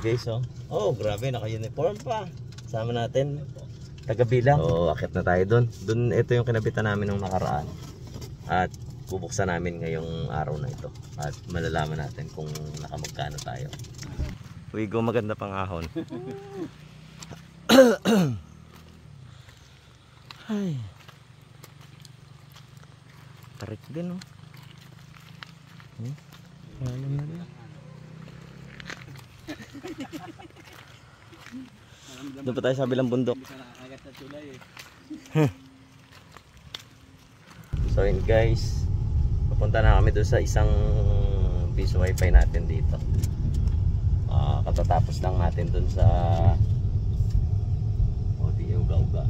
guys, oh. Oh, grabe, naka-uniform pa. Sama natin taga-bilang. Oh, akit na tayo doon. Doon, ito yung kinabitan namin nung nakaraan. At bubuksan namin ngayong araw na ito. At malalaman natin kung nakamagkano tayo. Wigo, maganda pang ahon. Ay. Tarik din, oh. Ano na rin. Doon pa tayo sa bilang bundok. So yun guys, papunta na kami doon sa isang piso wifi natin dito. Katatapos lang natin doon sa di uga-uga.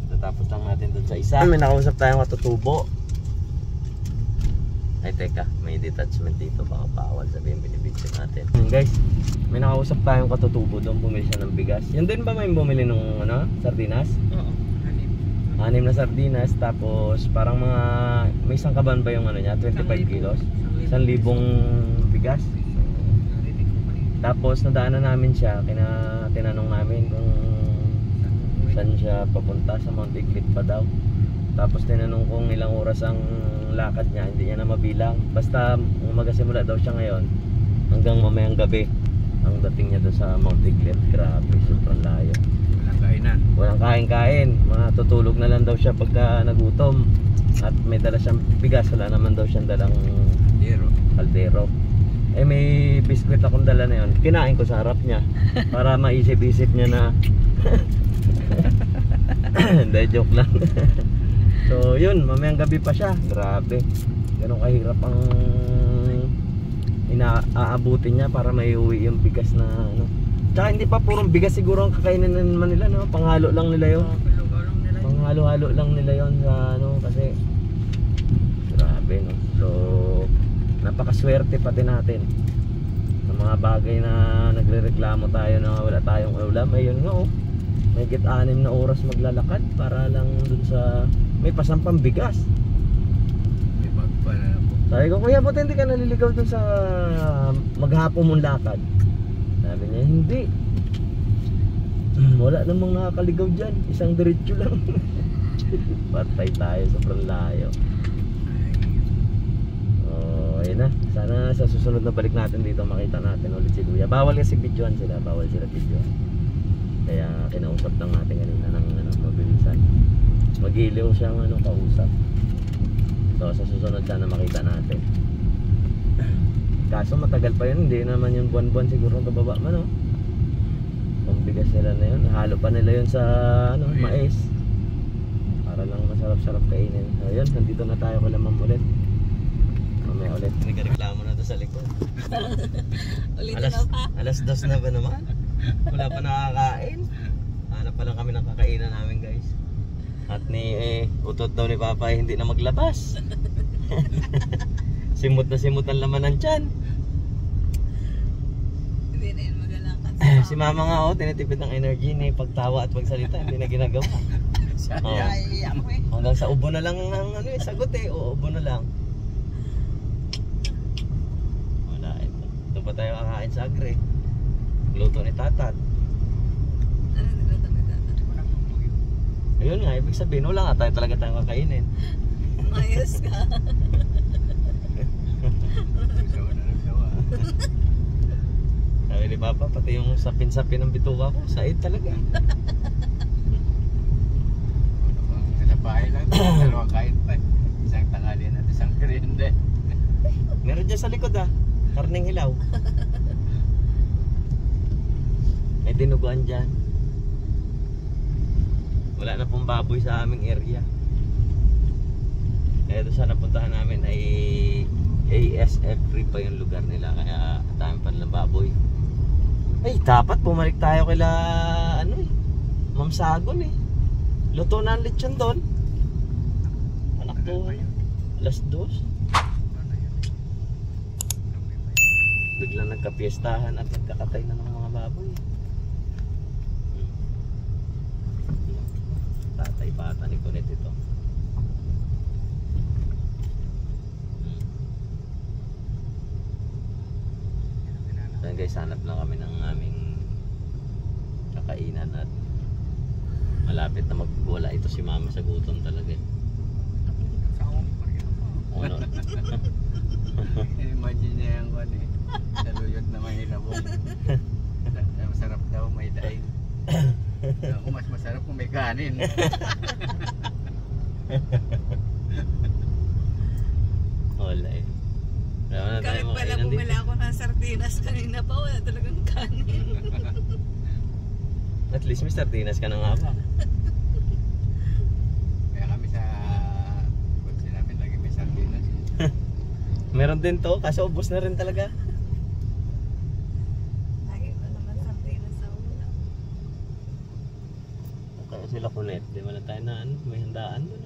Katatapos lang natin doon sa isa. May nakausap tayong katutubo. Ay teka, may detachment dito, baka bawal sabihin binibidyo natin. Guys, may nakausap tayong katutubo doon, bumili siya ng bigas. Yan din ba may bumili nung sardinas? Oo, 6 na sardinas, tapos parang mga, may isang kaban ba yung niya, 25 kilos? 1,000 bigas. Tapos nadaanan namin siya, tinanong namin kung saan siya papunta, sa Mount Iglit pa daw. Tapos tinanong kung ilang oras ang lakad niya, hindi niya na mabilang. Basta umaga simula daw siya ngayon hanggang mamayang gabi ang dating niya doon sa Mount Iglit. Grabe, sobrang layo. Walang kainan. Walang kain-kain. Matutulog na lang daw siya pagka nagutom. At may dala siyang bigas, wala naman daw siyang dalang kaldero. Eh may biskwit akong dala na yun. Kinain ko sa harap niya para maisip-isip niya na hindi, joke lang. So yun, mamayang gabi pa siya. Grabe, ganun kahirap ang inaabutin niya para maiuwi yung bigas na Tsaka hindi pa purong bigas siguro ang kakainin naman nila, no? Panghalo lang nila yun. Panghalo-halo lang nila yun sa kasi grabe, no? So napakaswerte pati natin sa mga bagay na nagrereklamo tayo na wala tayong ulam. Ayun nga, oh, may 6 na oras maglalakad para lang dun sa may pasampang bigas. Sabi ko, kuya, buti hindi ka naliligaw dun sa maghapon mong lakad. Sabi niya, hindi. Wala namang nakakaligaw dyan, isang diretso lang. Patay tayo, sobrang layo. Oh, ayun na. Sana sa susunod na balik natin dito makita natin ulit si kuya. Bawal kasi videoan sila, bawal sila videoan. Kaya kinausap lang natin kanina ng mabilisan. Magiliw siyang kausap. So sa susunod sana makita natin. Kaso matagal pa yun, hindi naman yung buwan-buwan siguro kababa man, no? Kung bigas nila na yun, halo pa nila yun sa mais. Para lang masarap-sarap kainin. Ayun, nandito na tayo kay Ma'am ulit. Mamaya ulit. Nagreklamo na to sa likod. Ulitin na pa. Alas 2 na ba naman? Wala pa nakakain. Hanap pa lang kami ng kakainan namin, guys. At utot daw ni Papa hindi na maglabas. Simot na simot ang laman ng tiyan. Hindi na yun magalakad. Si Mama nga, tinitipid ng energy ni pagtawa at pagsalita, hindi na ginagawa. Hanggang sa ubo na lang ang sagot ubo na lang. Wala, ito pa tayo kakain sa Agre. Luto ni Tatat. Ayun nga, ibig sabihin, wala nga talaga tayong kakainin. Ayos ka. Sabi ni Papa, pati yung sapin-sapin ng bituka ko, said talaga. Kanabahay lang, dalawang kain pa. Isang tanghalian at isang merienda. Meron dyan sa likod, karneng hilaw. May dinuguan dyan. Wala na pong baboy sa aming area. Kaya doon sa napuntahan namin ay ASF free pa yung lugar nila. Kaya dami pa nilang baboy. Ay, dapat bumalik tayo kila Ma'am Sagon Luto na ang lechon doon. Anak to, alas 2. Biglang nagkapiestahan at nagkakatay na ng mga baboy. Tatay bata ni Kunet ito. guys, hanap lang kami ng aming kakainan at malapit na magwala ito si mama sa gutom talaga. Ano? Imagine niya yung kwan eh. Sa luyot na may labong. Masarap daw may daing. Ako mas masarap kung may kanin. Wala eh. Wala na tayo Kahit pala makainan dito. bumili ako ng sardinas kanina pa, wala talagang kanin. At least may sardinas ka na nga ba? Kaya kami sa kotse namin lagi may sardinas. Meron din to, kaso ubos na rin talaga. Lagi pa naman sardinas sa ulam. Kaya sila kulit, di ba na tayo na ano, may handaan doon.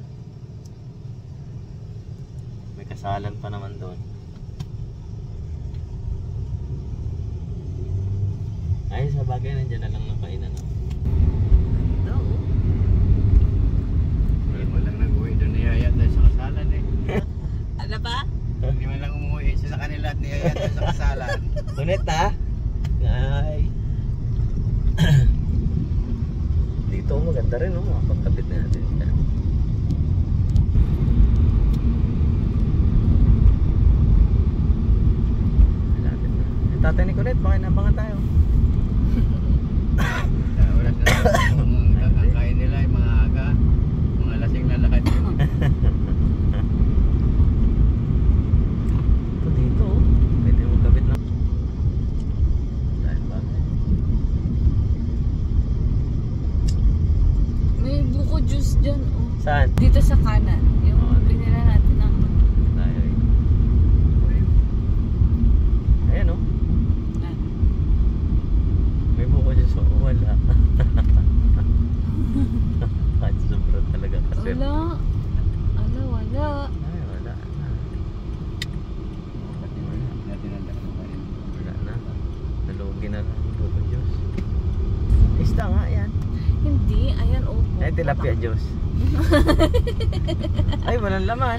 May kasalan pa naman doon. Ay, sa bagay nandiyan na lang ng kainan. No? Ito. Wala lang nag-uwi doon ni Yaya dahil sa kasalan eh. Ano ba? Hindi man lang umuwi siya sa kanila at ni Yaya dahil sa kasalan. Kulit ha? Ay. Dito maganda rin, no? Makapagkabit na natin siya. Malapit na. Yung tatay ni Kulit, baka inabangan tayo. Wala sa mga kakain nila yung mga aga, mga lasing na lahat yun. Ito dito, oh. Pwede mo kabit na. Dahil bagay. May buko juice dyan, oh. Saan? Dito sa kanan. Yung Oh, binila natin ang... Tayo eh. Ayan oh. May buko dyan so wala. At sobrang talaga kasi. Wala. Wala. Ay wala na. Wala na. Nalugi na lang yung buko Diyos. Isda nga yan. Hindi. Ayan, oh. Ay tilapia Diyos. Ay walang laman.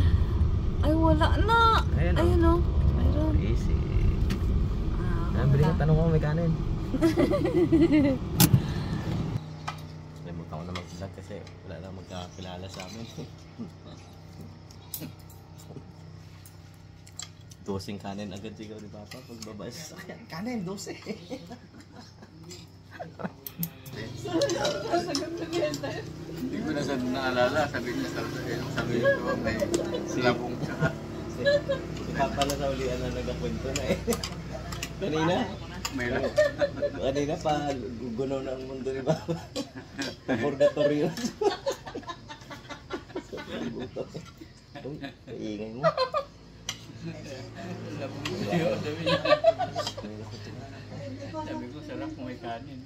Ay, wala na. Ayan oh. Ayun, oh. Ayun. Easy. Ah, Nabili wala. ng tanong ko kung may kanin. Limutan ko na mag-vlog kasi wala na magkakilala sa amin. Dosing kanin agad sigaw ni Papa pag babae sa sakyan. Kanin, 12. Hindi ko na sa naalala, sabi niya sabi ko may labong tsaka. Si Papa na sa ulian na nagkakwento na eh. Kanina? May labong. Kanina pa gugunaw na ang mundo ni Papa. Purgatorio. Iingay mo. Labong siyo, sabi niya. Sabi ko sarap kung may kanin.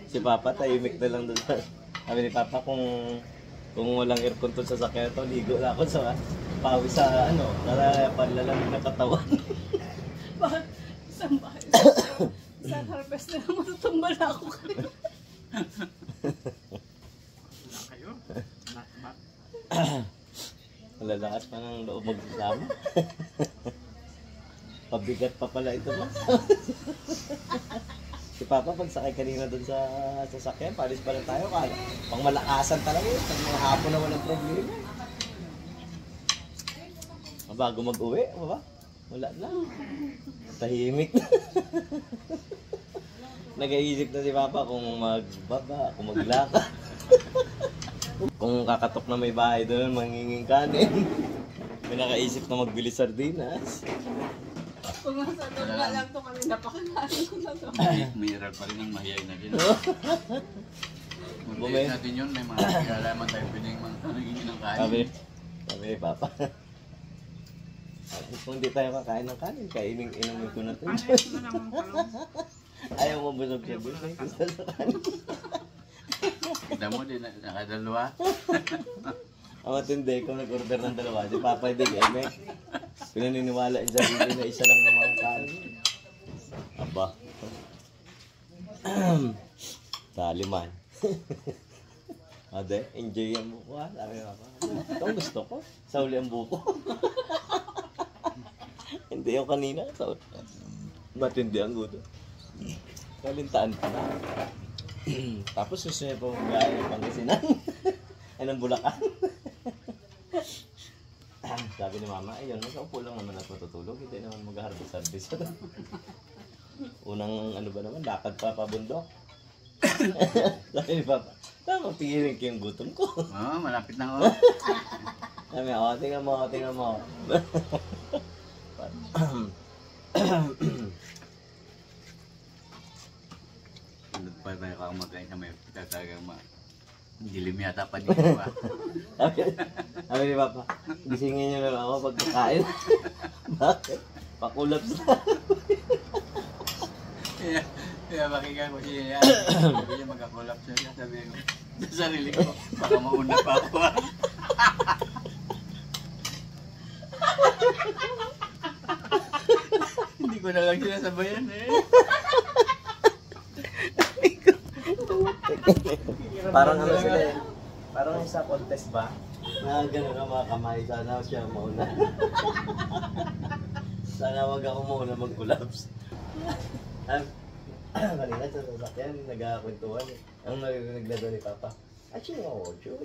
Si Papa tahimik na lang doon. Sabi ni Papa kung walang aircon to sa sakyan to, ligo na ako sa pawis sa ano, para panlalamig na katawan. Bakit? Isang bahay. Isang harvest na lang matutumbal na ako. Kayo? Nakmak. Malalakas pa ng loob magsasama. Pabigat pa pala ito ba? Si Papa pagsakay kanina doon sa sasakyan, palis pa lang tayo. Pang malakasan talaga yun. Pag mga hapon na walang problema. Bago mag-uwi, ba? Wala na. Tahimik na. Nag-iisip na si Papa kung magbaba, kung maglaka. Kung kakatok na may bahay doon, manginging kanin. May nakaisip na magbili sardinas. Kung nasa doon nga lang ito kanina, pakakain ko na ito. Mineral pa rin ang mahiyay na din. Kung Bumay. liit natin yun, may mga kagalaman tayo piling magiging ng kanin. Sabi ni Papa. Kung hindi tayo kakain ng kanin, inumin ko na ito. Ayaw mo busog siya doon. May gusto sa kanin. Kita mo din, nakadalawa. Ang matindi, kung nag-order ng dalawa, si Papa hindi game. Pinaniniwala yung sarili na isa lang ng mga kanin. Aba. Taliman. Ade, enjoy ang buko ha. Sabi nga pa. Ito ang gusto ko. Sa uli ang buko. Hindi yung kanina. Sa uli. Matindi ang gutom. Kalintaan pa na. Tapos susunod po mag-aaral ng Pangasinan. Ay, ng Bulacan. Sabi ni Mama, ayun, nagkaupo lang naman at matutulog. Hindi naman mag-harvest-harvest. Unang ano ba naman, lakad pa pabundok. Sabi ni Papa, pigilin ko yung gutom ko. Oo, malapit na ako. Sabi ako, tingnan mo. Sunod pa tayo kakamagain sa may tatagagang dilim yata pa dito ba? Sabi ni Papa, gisingin niyo na lang ako pagkakain. Bakit? Pakulaps na. Kaya makikita ko siya yan. Sabi niya magkakolapse siya. Sabi ko sa sarili ko, baka mauna pa ako. Hindi ko na lang sinasabayan eh. Parang ano sila eh. Parang sa contest ba? Na gano'n ka mga kamay. Sana siya mauna. Sana wag ako mauna mag-collapse. Kanina sa sasakyan, nagkakwentuhan eh. Ang narinig na doon ni Papa. Actually, ako, Joe.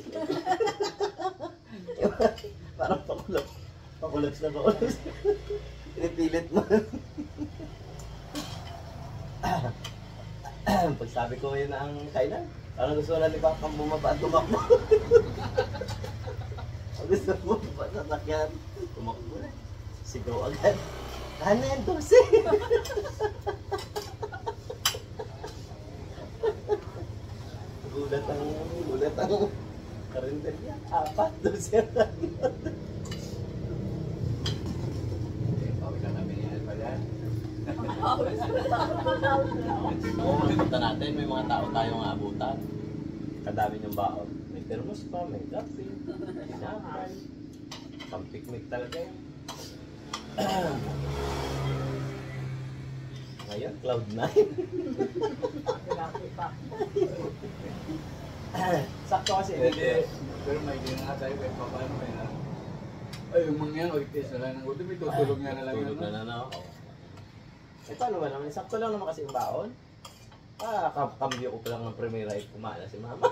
Parang pakulaps na. Pinipilit mo. Pag sabi ko yun ang kailan, parang gusto na ni Papa bumaba at tumakbo. Pag gusto mo bumaba sa sasakyan, tumakbo na. Sigaw agad. Kanan, 12. Gulat ang karinderya. 4, 12 lang. Pawis lang kami yan pala. Kung makikita natin, may mga tao tayong aabutan. Kadami niyong baon. May thermos pa, may kape, sinakay. Pampikmik talaga yun. Ngayon, Cloud9. Sakto kasi. Pero may ginagawa tayo kahit pa paano eh na. Ay, yung mga yan, oitis na lang ng gutom, tutulog nga na lang Tulog yun. na ako. Eh, paano ba naman? Sakto lang naman kasi yung baon. Kambyo ko pa lang ng primera ay kumain na si Mama.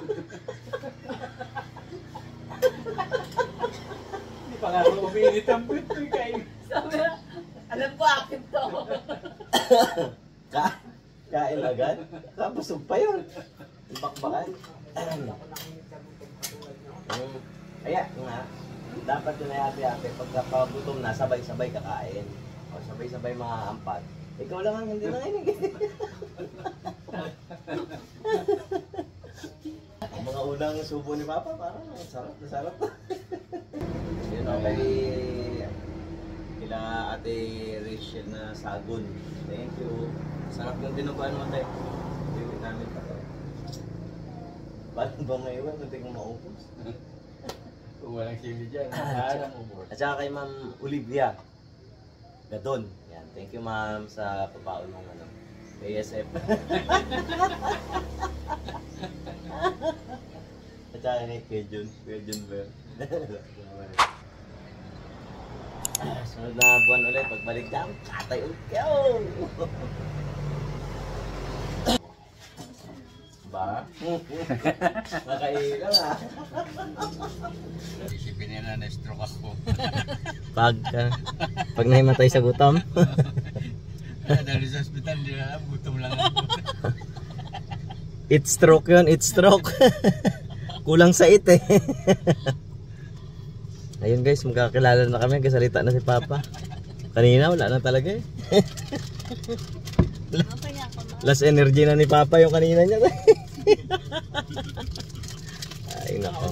Hindi pa nga ako uminit ang puwit ko kain. Sabi na, alam ko akin to. Kain agad? Kapusog pa yun. Bakbakan. Kaya nga, dapat yun ay ate-ate. Pagkapagutom na, sabay-sabay kakain. O sabay-sabay maaampat. Ikaw lang ang hindi nanginig. Ang mga unang subo ni Papa, parang sarap na sarap. Yun o kay kila Ate Rachel na sagon. Thank you. Sarap yung dinuguan mo tayo. Hindi namin pa to. Paano ba maiwan? Hindi ko maupos. Kung walang sili dyan, parang ubos. At saka kay Ma'am Olivia Gadon. Yan. Thank you Ma'am sa papaon mong ano, ASF. At saka kay Kuya Jun Bell. Sunod na buwan ulit, pagbalik na ang katay ulit kayo! Ba? Nakailang ah. Isipin nila na stroke ako. Pag nahimatay sa gutom. Dahil sa hospital, di na alam, gutom lang ako. It's stroke yun, it's stroke. Kulang sa it eh. Ayun guys, magkakilala na kami, kasalita na si Papa. Kanina wala na talaga eh. Last energy na ni Papa yung kanina niya. Ay nako.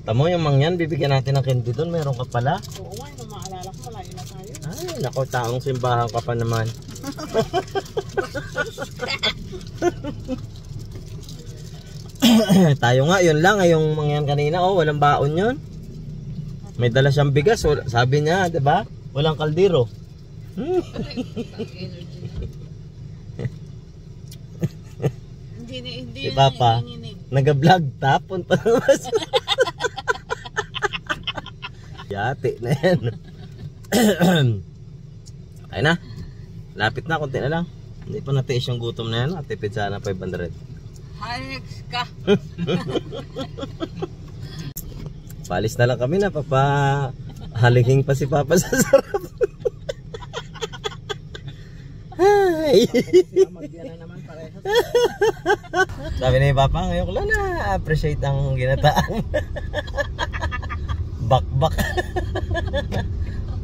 Tamo yung mangyan, bibigyan natin ng candy doon, meron ka pala. Oo nga, nung maalala ko, malayo na tayo. Ay nako, taong simbahan ka pa naman. Tayo nga, yun lang, yung mangyan kanina, oh, walang baon yun. May dala siyang bigas, sabi niya, di ba? Walang kaldero. Hindi Si Papa, nag-vlog, tapon pa naman. Yate na yan. Ay na. Lapit na, konti na lang. Hindi pa natiis yung gutom na yan. Natipid sana 500. Alex ka. Palis na lang kami na. Halinging pa si Papa sa sarap. Hi! Sabi ni Papa, ngayon ko lang na-appreciate ang ginataan. Bakbak.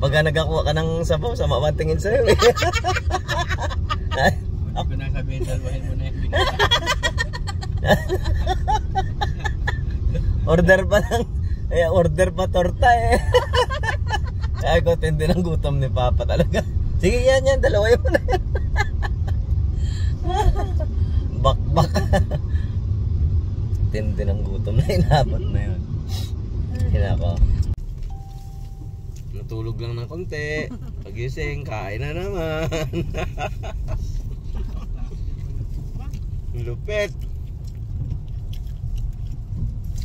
Pagka nagkakuha ka ng sabaw, sama man tingin sa'yo eh. Ako na sabihin, dalwahin mo na yung order pa torta eh. Kaya ko tindi ng gutom ni Papa talaga. Sige yan, dalawahin mo na yan. Bakbak. Tindi ng gutom na inabot na yun. Hinako. Natulog lang ng konti. Pagising, kain na naman. Lupit.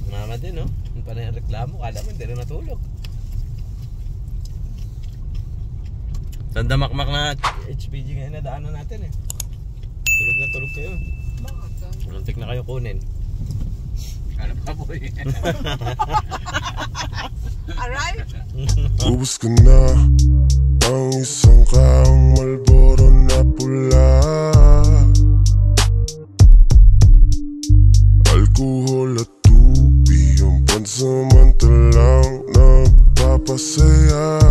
Mama din, no? Yung pa na yung reklamo, kala mo hindi rin natulog. Sandamakmak na HPG ngayon na daanan natin eh. Tulog na tulog kayo. Muntik na kayo kunin. Alam ka po eh. Aray! Ubus ka na ang isang kaong Marlboro na pula. Alkohol at tubig ang pansamantalang nagpapasaya.